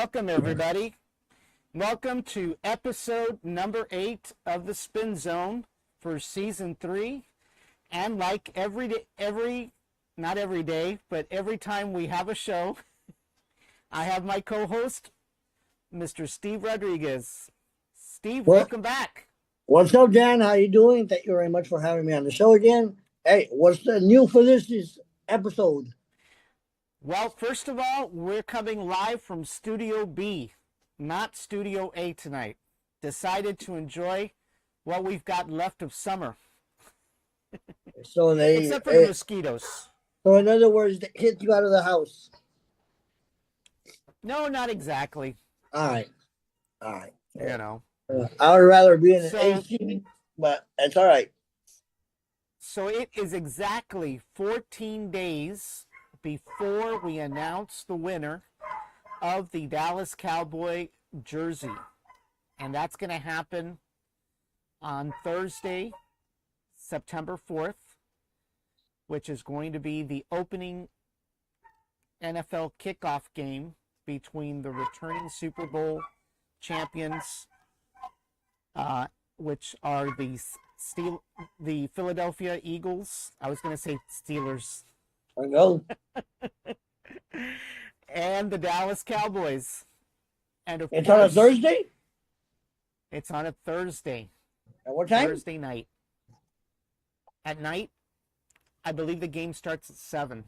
Welcome, everybody. Welcome to episode number 8 of the Spin Zone for season 3. And like not every day, but every time we have a show, I have my co-host, Mr. Steve Rodriguez. Steve, welcome back. What's up, Dan? How you doing? Thank you very much for having me on the show again. Hey, what's the new for this episode? Well, first of all, we're coming live from Studio B, not Studio A tonight. Decided to enjoy what we've got left of summer. Except for the mosquitoes. So in other words, they hit you out of the house. No, not exactly. All right. You know. I would rather be in an AC, but it's all right. So it is exactly 14 days before we announce the winner of the Dallas Cowboy jersey. And that's going to happen on Thursday, September 4th, which is going to be the opening NFL kickoff game between the returning Super Bowl champions, which are the Philadelphia Eagles. I was going to say Steelers. I know. And the Dallas Cowboys. And of it's course, on a Thursday? It's on a Thursday. At what time? Thursday night. At night, I believe the game starts at 7.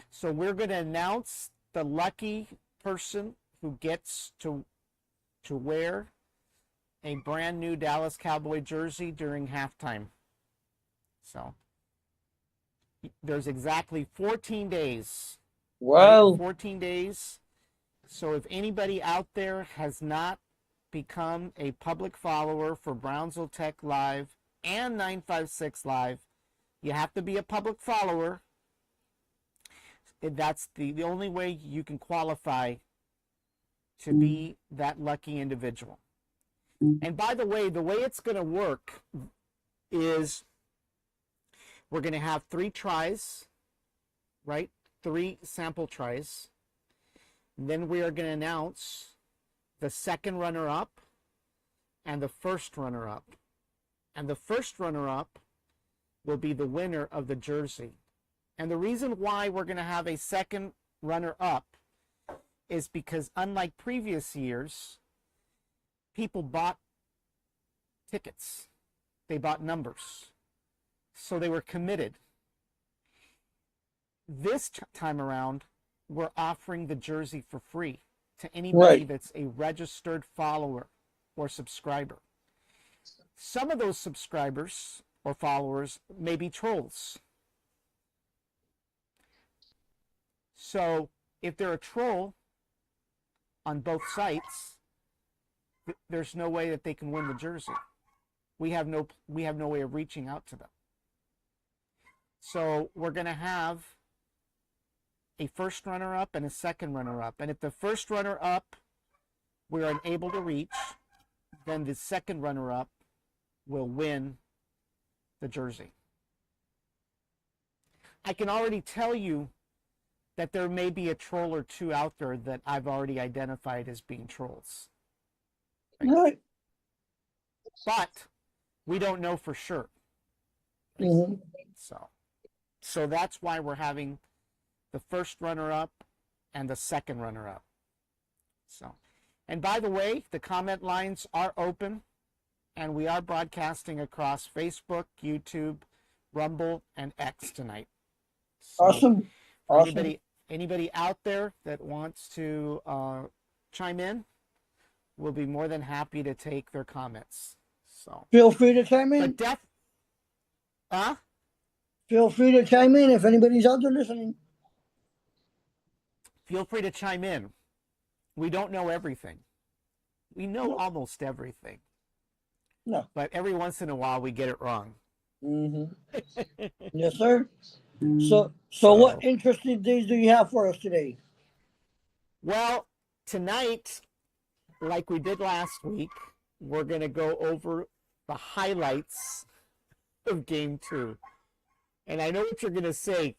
So we're going to announce the lucky person who gets to wear a brand new Dallas Cowboy jersey during halftime. So there's exactly 14 days. Wow. 14 days. So if anybody out there has not become a public follower for Brownsville Tech Live and 956 Live, you have to be a public follower. That's the only way you can qualify to be that lucky individual. And by the way it's going to work is we're going to have 3 tries, right? 3 sample tries. And then we are going to announce the second runner-up and the first runner-up. And the first runner-up will be the winner of the jersey. And the reason why we're going to have a second runner-up is because unlike previous years, people bought tickets. They bought numbers. So they were committed. This time around, we're offering the jersey for free to anybody that's a registered follower or subscriber. Some of those subscribers or followers may be trolls. So if they're a troll on both sites, there's no way that they can win the jersey. We have no way of reaching out to them. So we're going to have a first runner-up and a second runner-up. And if the first runner-up we're unable to reach, then the second runner-up will win the jersey. I can already tell you that there may be a troll or two out there that I've already identified as being trolls. Right. But we don't know for sure. Mm-hmm. So that's why we're having the first runner-up and the second runner-up. So, and by the way, the comment lines are open, and we are broadcasting across Facebook, YouTube, Rumble, and X tonight. So Awesome. Anybody out there that wants to chime in, we'll be more than happy to take their comments. So feel free to chime in. Feel free to chime in if anybody's out there listening. Feel free to chime in. We don't know everything. We know almost everything. No. But every once in a while we get it wrong. Mm-hmm. Yes, sir. So what interesting things do you have for us today? Well, tonight, like we did last week, we're going to go over the highlights of Game 2. And I know what you're going to say.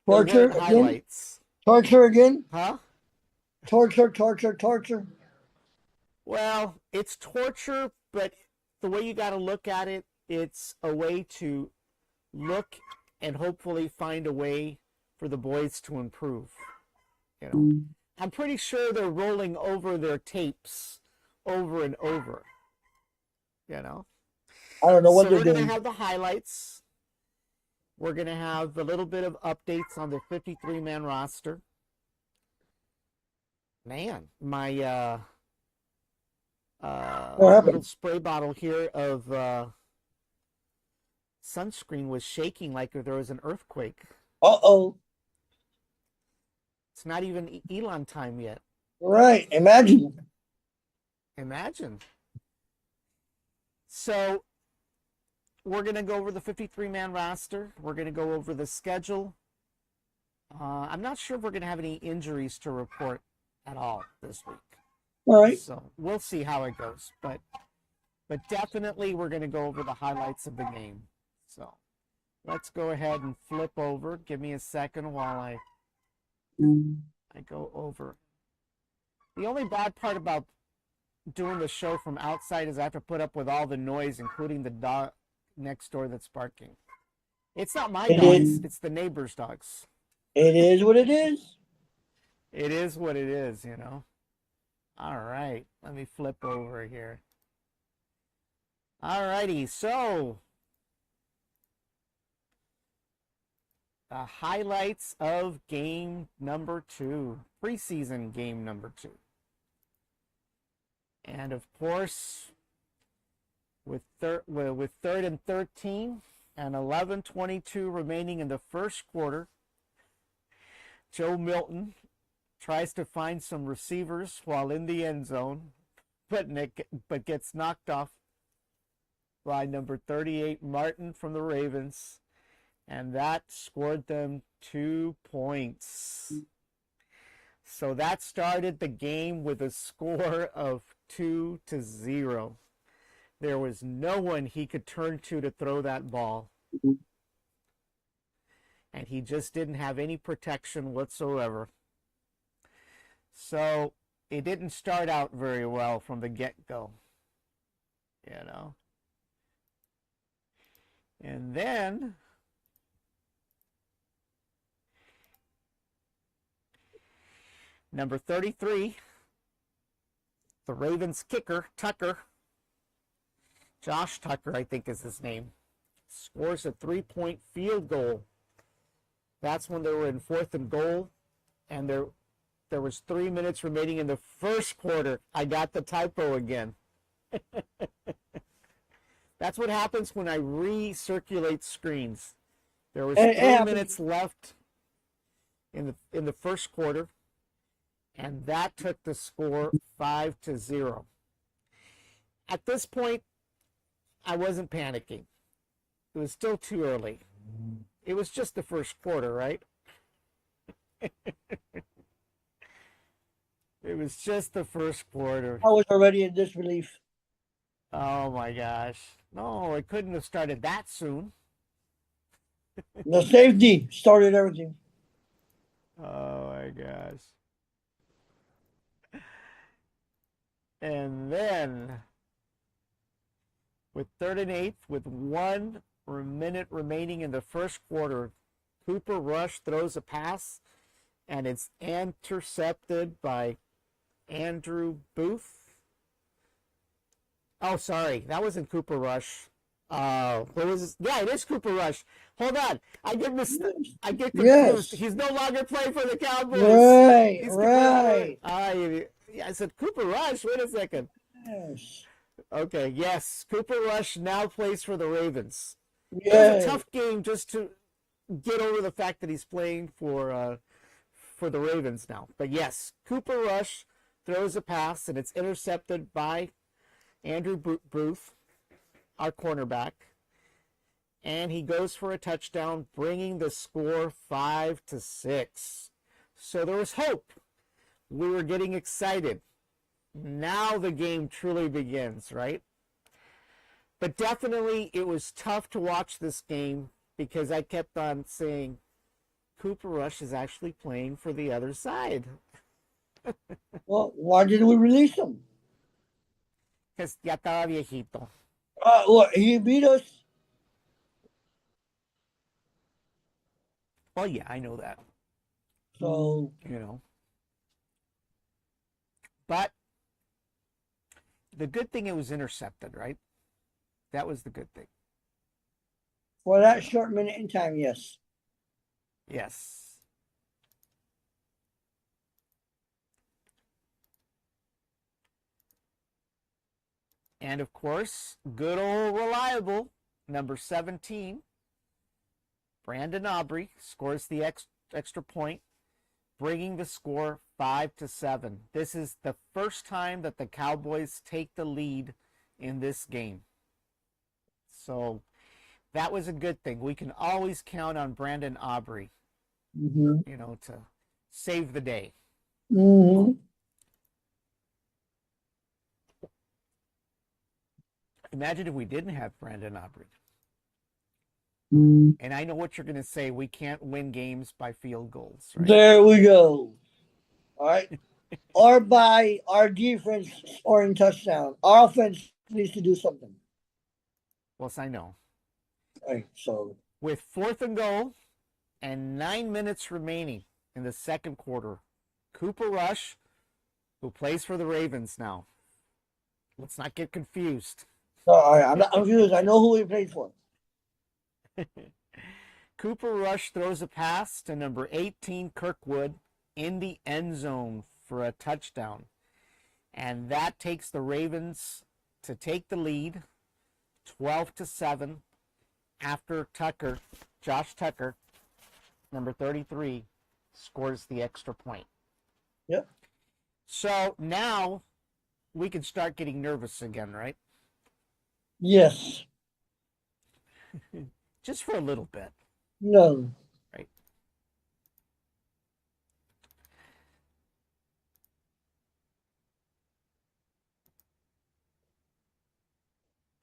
Torture highlights. Torture again? Huh? Torture, torture, torture. Well, it's torture, but the way you got to look at it, it's a way to look and hopefully find a way for the boys to improve. You know, I'm pretty sure they're rolling over their tapes over and over. You know, I don't know what so they're we're going to doing. have the highlights. We're going to have a little bit of updates on the 53-man roster. Man, my What little happened? spray bottle here of sunscreen was shaking like there was an earthquake. Uh-oh. It's not even Elon time yet. Right. Imagine. Imagine. So we're going to go over the 53-man roster. We're going to go over the schedule. I'm not sure if we're going to have any injuries to report at all this week. All right. So we'll see how it goes. But definitely we're going to go over the highlights of the game. So let's go ahead and flip over. Give me a second while I go over. The only bad part about doing the show from outside is I have to put up with all the noise, including the dog next door that's barking. It's not my It dogs, is. it's the neighbor's dogs. It is what it is. It is what it is, you know. All right, let me flip over here. All righty, so the highlights of game number 2, preseason game number 2. And of course, with third and 13 and 11:22 remaining in the first quarter, Joe Milton tries to find some receivers while in the end zone, but gets knocked off by number 38 Martin from the Ravens, and that scored them 2 points. So that started the game with a score of 2-0. There was no one he could turn to throw that ball. And he just didn't have any protection whatsoever. So it didn't start out very well from the get-go. You know. And then number 33, the Ravens kicker, Tucker, Josh Tucker, I think is his name, scores a 3-point field goal. That's when they were in 4th and goal, and there was 3 minutes remaining in the first quarter. I got the typo again. That's what happens when I recirculate screens. There was 3 minutes left in the first quarter, and that took the score 5-0. At this point, I wasn't panicking. It was still too early. It was just the first quarter, right? It was just the first quarter. I was already in disbelief. Oh my gosh. No, it couldn't have started that soon. The safety started everything. Oh my gosh. And then, with 3rd and 8, with 1 minute remaining in the first quarter, Cooper Rush throws a pass, and it's intercepted by Andrew Booth. Oh, sorry, that wasn't Cooper Rush. What was this? Yeah, it is Cooper Rush. Hold on, I get confused. Yes. He's no longer playing for the Cowboys. Right, He's right. I said Cooper Rush. Wait a second. Yes. Okay, yes, Cooper Rush now plays for the Ravens. It was Yes. a tough game just to get over the fact that he's playing for the Ravens now. But yes, Cooper Rush throws a pass, and it's intercepted by Andrew Booth, our cornerback. And he goes for a touchdown, bringing the score 5-6. So there was hope. We were getting excited. Now the game truly begins, right? But definitely it was tough to watch this game because I kept on saying, Cooper Rush is actually playing for the other side. Well, why did we release him? Because ya estaba viejito. What, he beat us? Well, yeah, I know that. So, You know. But the good thing, it was intercepted, right? That was the good thing. for that short minute in time, yes. Yes. And of course, good old reliable number 17, Brandon Aubrey, scores the extra point, bringing the score 5-7. This is the first time that the Cowboys take the lead in this game. So that was a good thing. We can always count on Brandon Aubrey, Mm-hmm. to save the day. Mm-hmm. Imagine if we didn't have Brandon Aubrey. Mm-hmm. And I know what you're going to say. We can't win games by field goals, right? There we go. All right. Or by our defense scoring touchdown. Our offense needs to do something. Yes, I know. All right, so With 4th and goal and 9 minutes remaining in the second quarter, Cooper Rush, who plays for the Ravens now. Let's not get confused. all right, I'm not confused. I know who he played for. Cooper Rush throws a pass to number 18, Kirkwood, in the end zone for a touchdown. And that takes the Ravens to take the lead 12-7 after Josh Tucker, number 33, scores the extra point. Yep. So now we can start getting nervous again, right? Yes. Just for a little bit. No. Right.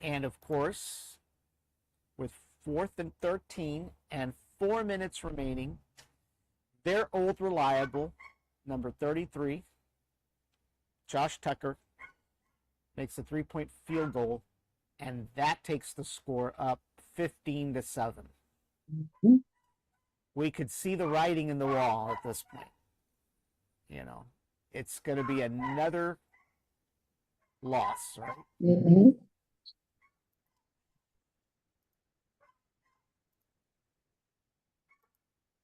And of course, with 4th and 13 and 4 minutes remaining, their old reliable, number 33, Josh Tucker, makes a 3-point field goal, and that takes the score up 15-7. Mm-hmm. We could see the writing in the wall at this point. It's going to be another loss, right? Mm-hmm.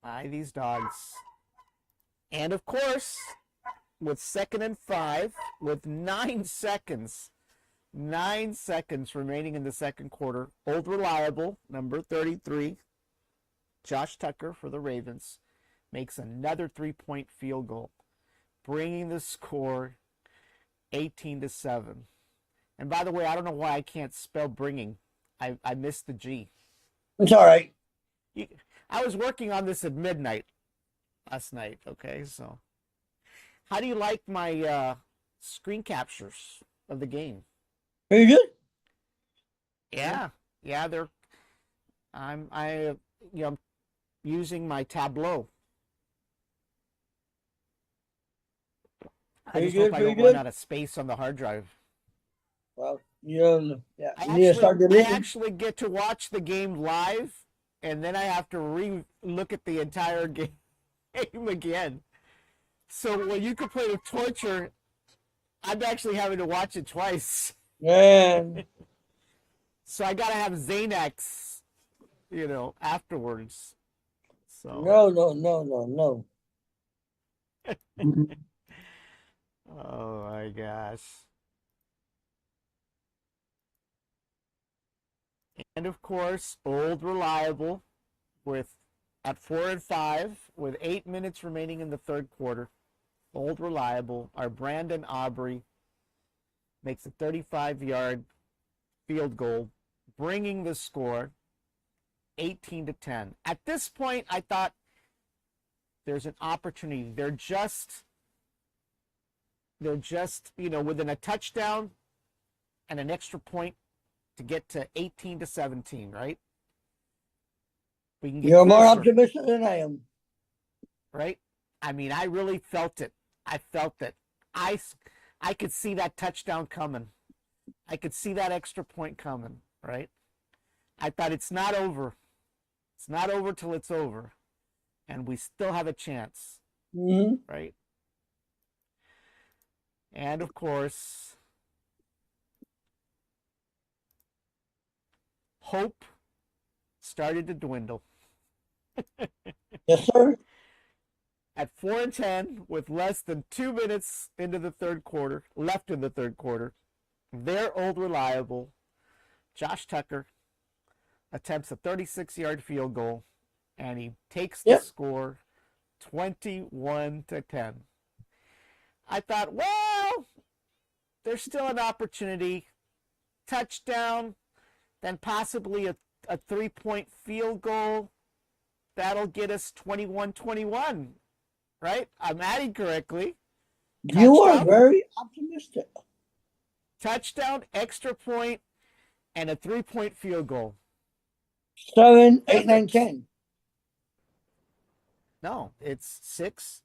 By these dogs. And of course, with 2nd and 5, with 9 seconds remaining in the second quarter, old reliable, number 33, Josh Tucker for the Ravens, makes another 3-point field goal, bringing the score 18-7. And by the way, I don't know why I can't spell bringing. I missed the G. It's all right. I was working on this at midnight last night, okay? So how do you like my screen captures of the game? Very good. Yeah, I'm using my Tableau. I just hope I don't run out of space on the hard drive. Well, yeah, I you need to start deleting. actually get to watch the game live, and then I have to look at the entire game again. So when you complain of torture, I'm actually having to watch it twice. Man. So I gotta have Xanax, afterwards. So No. oh my gosh. And of course, old reliable at 4 and 5 with 8 minutes remaining in the third quarter. Old reliable, our Brandon Aubrey makes a 35-yard field goal, bringing the score 18-10. At this point, I thought there's an opportunity. They're just within a touchdown and an extra point to get to 18-17, right? We can get You're closer. more optimistic than I am. right? I mean, I really felt it. I felt it. I, I could see that touchdown coming. I could see that extra point coming, right? I thought it's not over. It's not over till it's over. And we still have a chance, Mm-hmm. right? And of course, hope started to dwindle. Yes, sir. At 4-10, with less than 2 minutes into the third quarter, left in the third quarter, their old reliable Josh Tucker attempts a 36-yard field goal, and he takes the Yep. score 21-10. I thought, well, there's still an opportunity. Touchdown, then possibly a 3-point field goal. That'll get us 21-21, right? I'm adding correctly. You are Touchdown, very optimistic. touchdown, extra point, and a 3-point field goal. 7, 8, 9, Perfect. 10. No, it's 6.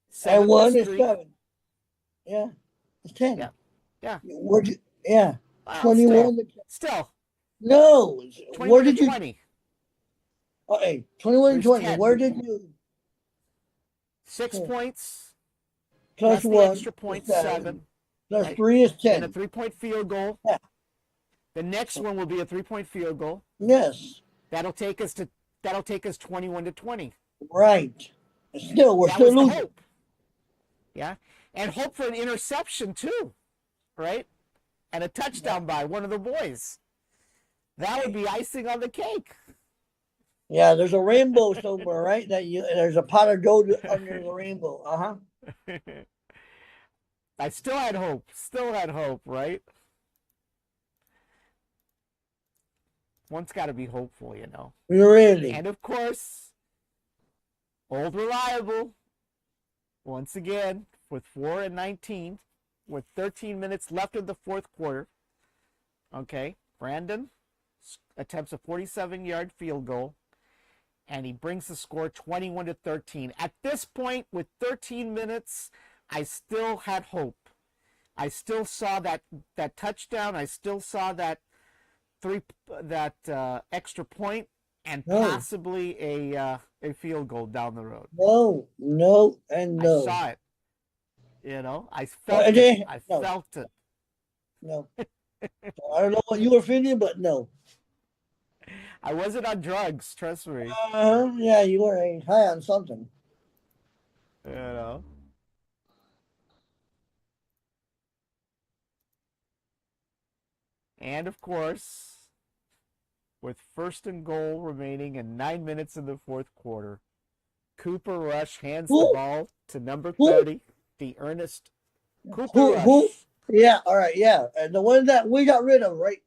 And 7 1 plus is 3. 7. Yeah. It's 10. Yeah. Yeah. Where'd you, yeah. Well, 21 to 10. still No. 21 Where to did you? 20. Okay. 21 to There's 20. 10. Where did you? 6 points Plus plus the 1 extra is point, 7. 7. Plus Right? 3 is Then a 10. 3-point field goal. Yeah. The next one will be a 3-point field goal. Yes. That'll take us 21 to 20. Right. Still, we're That still was the losing. hope. Yeah. And hope for an interception too, right? And a touchdown by one of the boys. That would be icing on the cake. Yeah, there's a rainbow somewhere, right? There's a pot of gold under the rainbow. Uh-huh. I still had hope, right? One's got to be hopeful, you know. Really? And of course, old reliable, once again, with 4-19, with 13 minutes left in the fourth quarter. Okay, Brandon attempts a 47-yard field goal, and he brings the score 21 to 13. At this point, with 13 minutes, I still had hope. I still saw that touchdown. I still saw that extra point, and possibly a field goal down the road. No, and no. I saw it. You know, I felt it. I felt it. No. I don't know what you were feeling, but no. I wasn't on drugs, trust me. Yeah, you were high on something. You know. And of course, with 1st and goal remaining and 9 minutes in the fourth quarter, Cooper Rush hands the ball to number 30, the Ernest Cooper Rush. Who? Yeah, all right, yeah. And the one that we got rid of, right?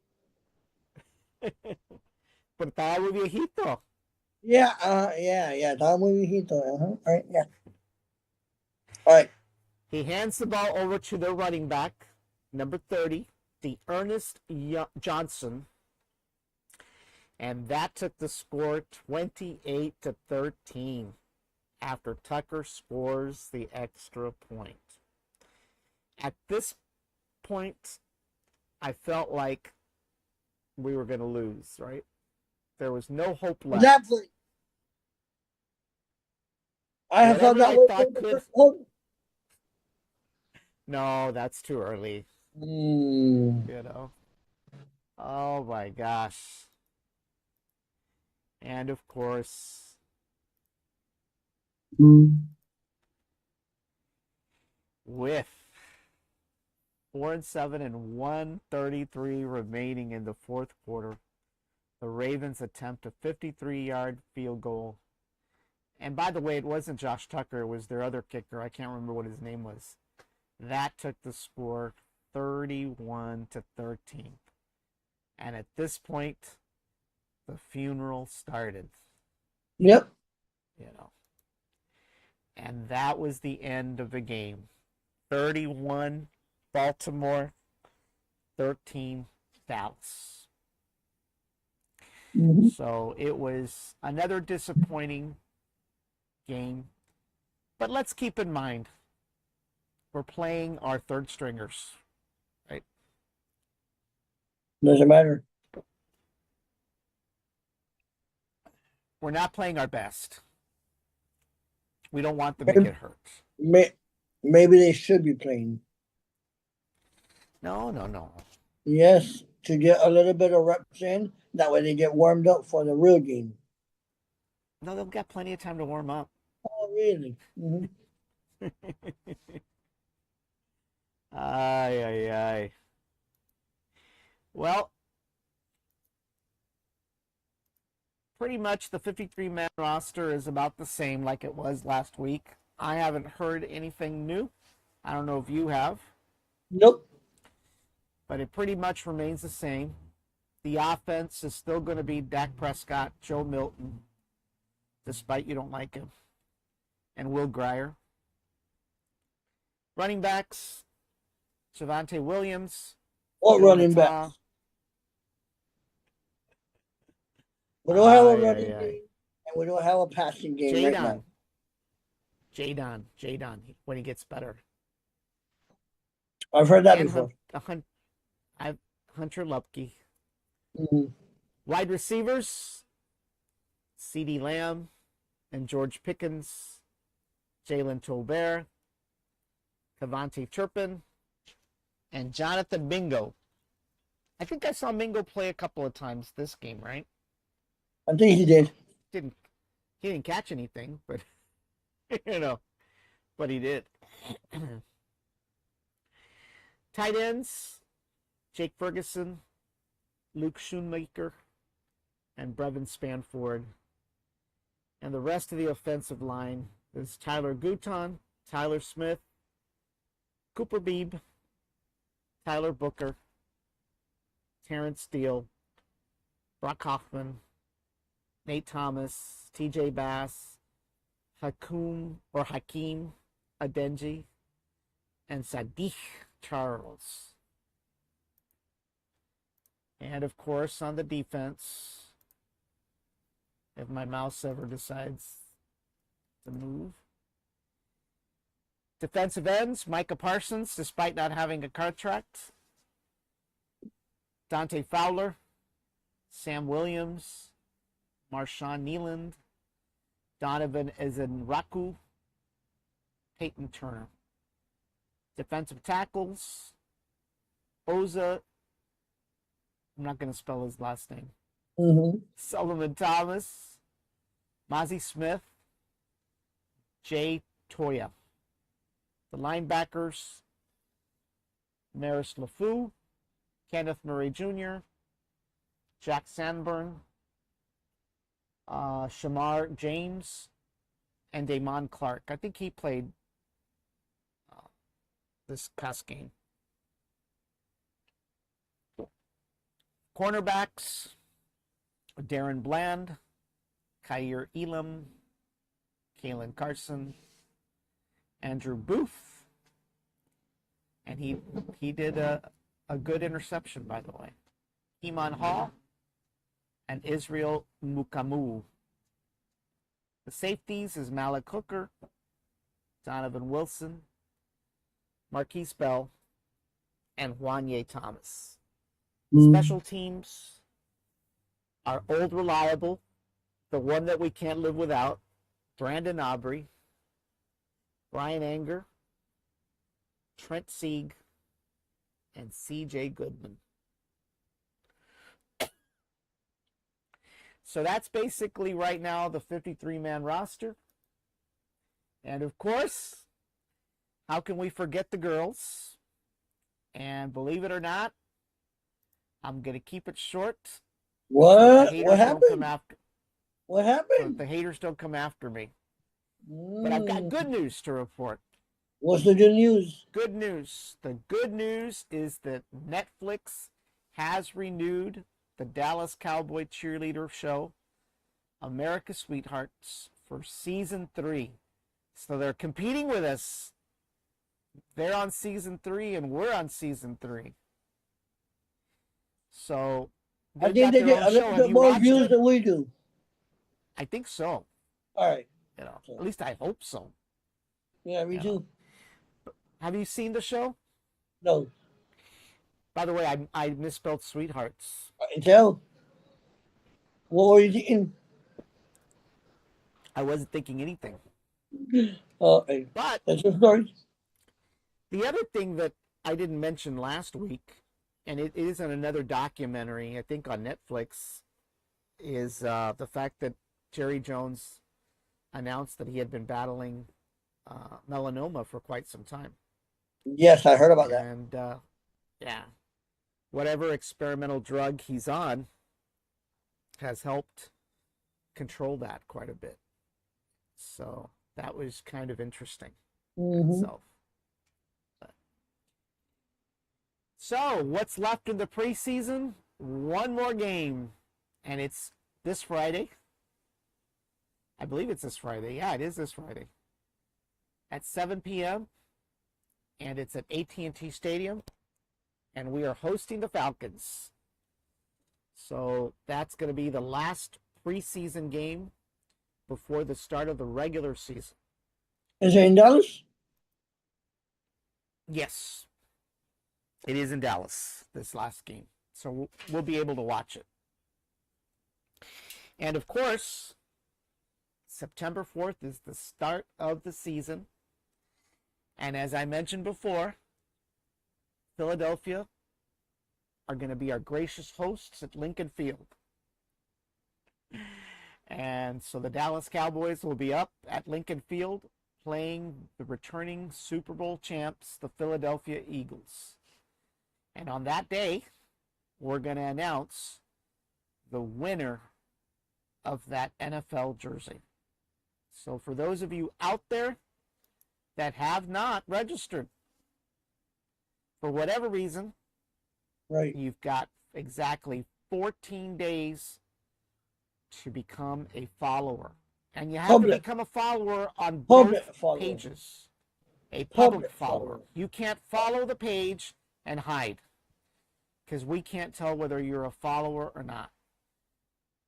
But estaba muy viejito. Yeah, yeah. Estaba muy viejito. All right, yeah. All right. He hands the ball over to the running back, number 30, the Ernest Johnson. And that took the score 28 to 13 after Tucker scores the extra point. At this point, I felt like we were going to lose, right? There was no hope left. Exactly. I have felt that way. No, that's too early. You know. Oh my gosh. And of course, with 4-7 and 1:33 remaining in the fourth quarter, the Ravens attempt a 53-yard field goal. And by the way, it wasn't Josh Tucker, it was their other kicker. I can't remember what his name was. That took the score 31 to 13. And at this point, the funeral started. Yep. You know. And that was the end of the game. 31 Baltimore, 13 Dallas. So it was another disappointing game. But let's keep in mind, we're playing our third stringers, right? Doesn't matter. We're not playing our best. We don't want them to Maybe, get hurt. maybe they should be playing. No, no, no. Yes, to get a little bit of reps in. That way they get warmed up for the real game. No, they've got plenty of time to warm up. Oh, really? Mm-hmm. Ay, ay, ay. Well, pretty much the 53-man roster is about the same like it was last week. I haven't heard anything new. I don't know if you have. Nope. But it pretty much remains the same. The offense is still going to be Dak Prescott, Joe Milton, despite you don't like him, and Will Grier. Running backs, Javonte Williams. What Joe running Natah. back? We don't have a running game, and we don't have a passing game right now. Jadon, when he gets better. I've heard that before. Hunter Lupke. Mm-hmm. Wide receivers, CeeDee Lamb and George Pickens, Jalen Tolbert, Cavante Turpin, and Jonathan Mingo. I think I saw Mingo play a couple of times this game, right? I think he did. He didn't catch anything, but but he did. Tight ends, Jake Ferguson, Luke Schoonmaker, and Brevin Spanford. And the rest of the offensive line is Tyler Guton, Tyler Smith, Cooper Beebe, Tyler Booker, Terrence Steele, Brock Hoffman, Nate Thomas, TJ Bass, Hakeem Adenji, and Sadiq Charles. And of course, on the defense, if my mouse ever decides to move, defensive ends, Micah Parsons, despite not having a contract, Dante Fowler, Sam Williams, Marshawn Nealand, Donovan Ezenraku, Peyton Turner. Defensive tackles, Oza, I'm not going to spell his last name, Solomon Thomas, Mozzie Smith, Jay Toya. The linebackers, Maris LaFou, Kenneth Murray Jr., Jack Sanborn, Shamar James, and Damon Clark. I think he played this past game. Cornerbacks, Darren Bland, Kyer Elam, Kalen Carson, Andrew Booth, and he did a good interception, by the way. Iman Hall and Israel Mukamu. The safeties is Malik Hooker, Donovan Wilson, Marquise Bell, and Juanye Thomas. Special teams are old reliable, the one that we can't live without, Brandon Aubrey, Brian Anger, Trent Sieg, and CJ Goodman. So that's basically right now the 53-man roster. And of course, how can we forget the girls? And believe it or not, I'm going to keep it short. What? So What happened? What So happened? the haters don't come after me. But I've got good news to report. What's the good news? Good news. The good news is that Netflix has renewed the Dallas Cowboy cheerleader show, America's Sweethearts, for season 3. So they're competing with us. They're on season 3 and we're on season 3. So I think they get a little bit more views than we do. I think so. All right. At least I hope so. Yeah, me You know. too. Have you seen the show? No, By the way, I misspelled sweethearts. I can tell. What were you thinking? I wasn't thinking anything. Hey, But that's your story. the other thing that I didn't mention last week, and it is in another documentary, I think on Netflix, is the fact that Jerry Jones announced that he had been battling melanoma for quite some time. Yes, I heard about that. And yeah, whatever experimental drug he's on has helped control that quite a bit. So that was kind of interesting in Mm-hmm. itself. So, what's left in the preseason? One more game, and it's this Friday. I believe it's this Friday. Yeah, it is this Friday at 7 p.m. and it's at AT&T Stadium, and we are hosting the Falcons. So that's going to be the last preseason game before the start of the regular season. Is it in Dallas? Yes, it is in Dallas, this last game. So we'll be able to watch it. And of course, September 4th is the start of the season. And as I mentioned before, Philadelphia are going to be our gracious hosts at Lincoln Field. And so the Dallas Cowboys will be up at Lincoln Field playing the returning Super Bowl champs, the Philadelphia Eagles. And on that day, we're going to announce the winner of that NFL jersey. So for those of you out there that have not registered, for whatever reason, Right. you've got exactly 14 days to become a follower. And you have to Public. become a follower on Public both follower. pages. A Public public follower. follower. You can't follow the page and hide, because we can't tell whether you're a follower or not.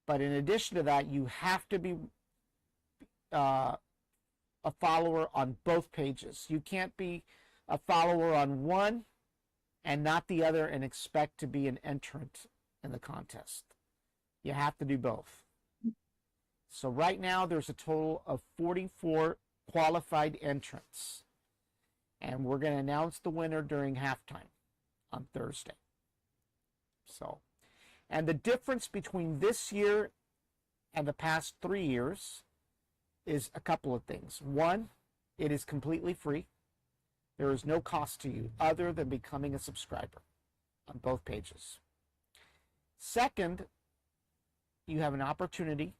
But in addition to that, you have to be a follower on both pages. You can't be a follower on one and not the other and expect to be an entrant in the contest. You have to do both. So right now there's a total of 44 qualified entrants. And we're going to announce the winner during halftime on Thursday. So, and the difference between this year and the past 3 years is a couple of things. One, it is completely free. There is no cost to you other than becoming a subscriber on both pages. Second, you have an opportunity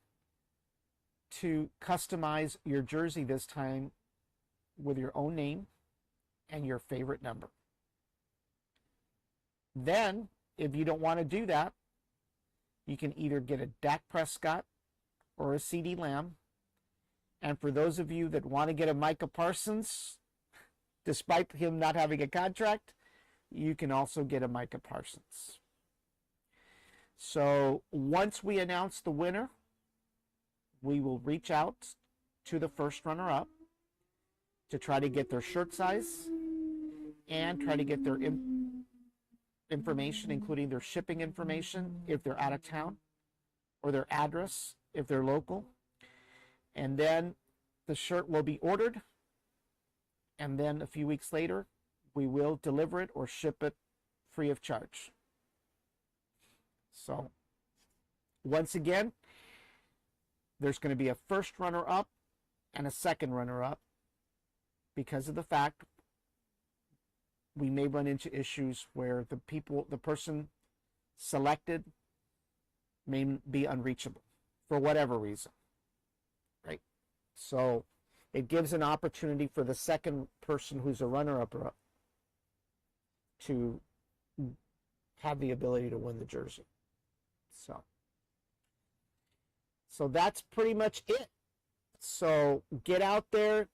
to customize your jersey this time with your own name and your favorite number. Then, if you don't want to do that, you can either get a Dak Prescott or a CeeDee Lamb. And for those of you that want to get a Micah Parsons, despite him not having a contract, you can also get a Micah Parsons. So once we announce the winner, we will reach out to the first runner-up to try to get their shirt size and try to get their information, including their shipping information if they're out of town, or their address if they're local. And then the shirt will be ordered, and then a few weeks later, we will deliver it or ship it free of charge. So, once again, there's going to be a first runner-up and a second runner-up because of the fact we may run into issues where the person selected may be unreachable for whatever reason, right? So it gives an opportunity for the second person who's a runner-up to have the ability to win the jersey. So that's pretty much it. So get out there,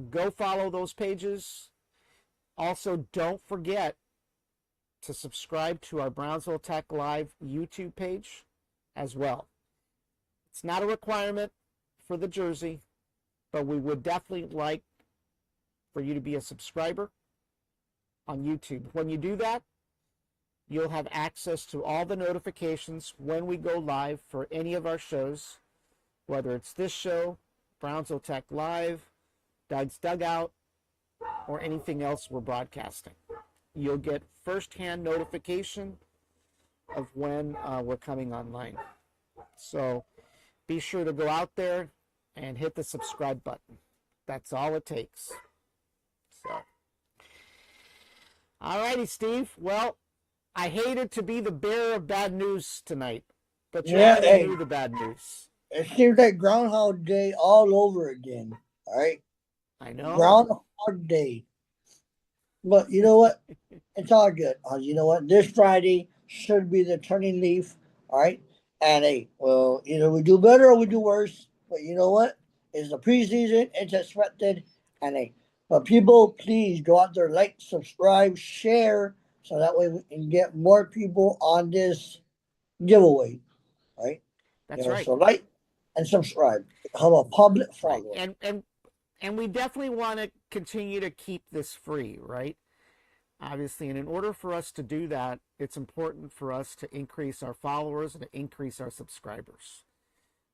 go follow those pages. Also, don't forget to subscribe to our Brownsville Tech Live YouTube page as well. It's not a requirement for the jersey, but we would definitely like for you to be a subscriber on YouTube. When you do that, you'll have access to all the notifications when we go live for any of our shows, whether it's this show, Brownsville Tech Live, Doug's Dugout, or anything else we're broadcasting. You'll get firsthand notification of when we're coming online. So be sure to go out there and hit the subscribe button. That's all it takes. So, all righty, Steve. Well, I hated to be the bearer of bad news tonight, but you already knew the bad news. It seems like Groundhog Day all over again. All right. I know. Groundhog Day. But you know what? It's all good. You know what? This Friday should be the turning leaf. All right. And hey, well, either we do better or we do worse. But you know what? It's the preseason. It's expected. And hey, but people, please go out there, like, subscribe, share, so that way we can get more people on this giveaway. Right? That's right. So like and subscribe. Become a public follower. Right. And we definitely want to continue to keep this free, right? Obviously, and in order for us to do that, it's important for us to increase our followers and to increase our subscribers.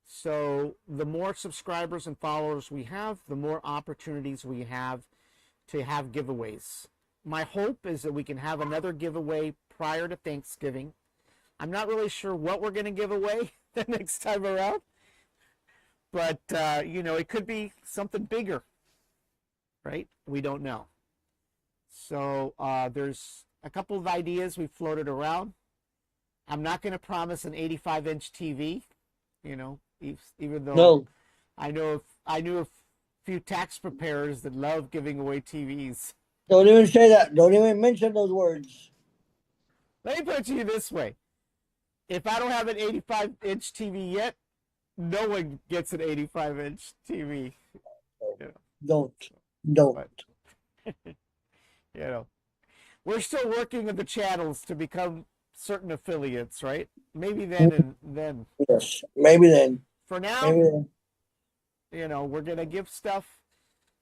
So the more subscribers and followers we have, the more opportunities we have to have giveaways. My hope is that we can have another giveaway prior to Thanksgiving. I'm not really sure what we're going to give away the next time around, but it could be something bigger, right? We don't know. So there's a couple of ideas we floated around. I'm not going to promise an 85-inch TV, even though I knew a few tax preparers that love giving away TVs. Don't even say that. Don't even mention those words. Let me put it to you this way. If I don't have an 85-inch TV yet, no one gets an 85-inch TV. Don't. But, we're still working with the channels to become certain affiliates, right? Maybe then and then. Yes, maybe then. For now, we're going to give stuff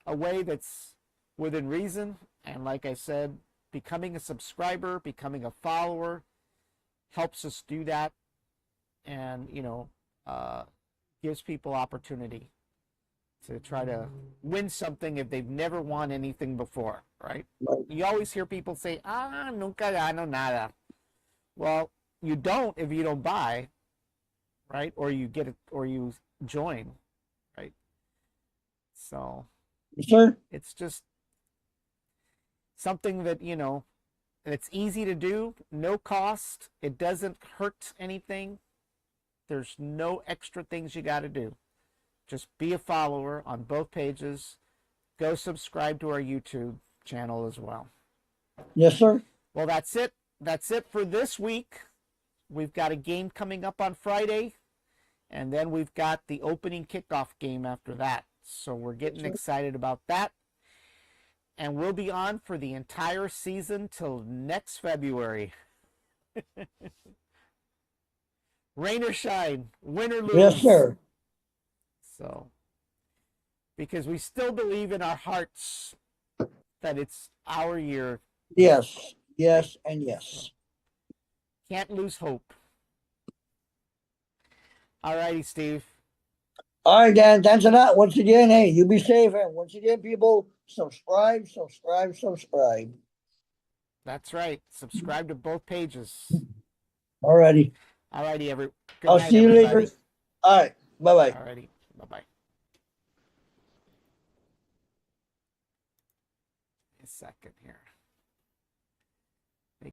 away that's within reason. And like I said, becoming a subscriber, becoming a follower helps us do that, and gives people opportunity to try to win something if they've never won anything before, right? You always hear people say, nunca gano nada. Well, you don't if you don't buy, right? Or you get it, or you join, right? So sure. It's just something that, it's easy to do, no cost. It doesn't hurt anything. There's no extra things you got to do. Just be a follower on both pages. Go subscribe to our YouTube channel as well. Yes, sir. Well, that's it. That's it for this week. We've got a game coming up on Friday, and then we've got the opening kickoff game after that. So we're getting excited about that. And we'll be on for the entire season till next February. Rain or shine, win or lose. Yes, sir. So, because we still believe in our hearts that it's our year. Yes, and yes. Can't lose hope. All righty, Steve. All right, Dan. Thanks a lot. Once again, hey, you be safe. And once again, people, subscribe. That's right. Subscribe to both pages. All righty. All righty, Good I'll night, see you everybody. later. All right. Bye-bye. All righty. Bye-bye. A second here.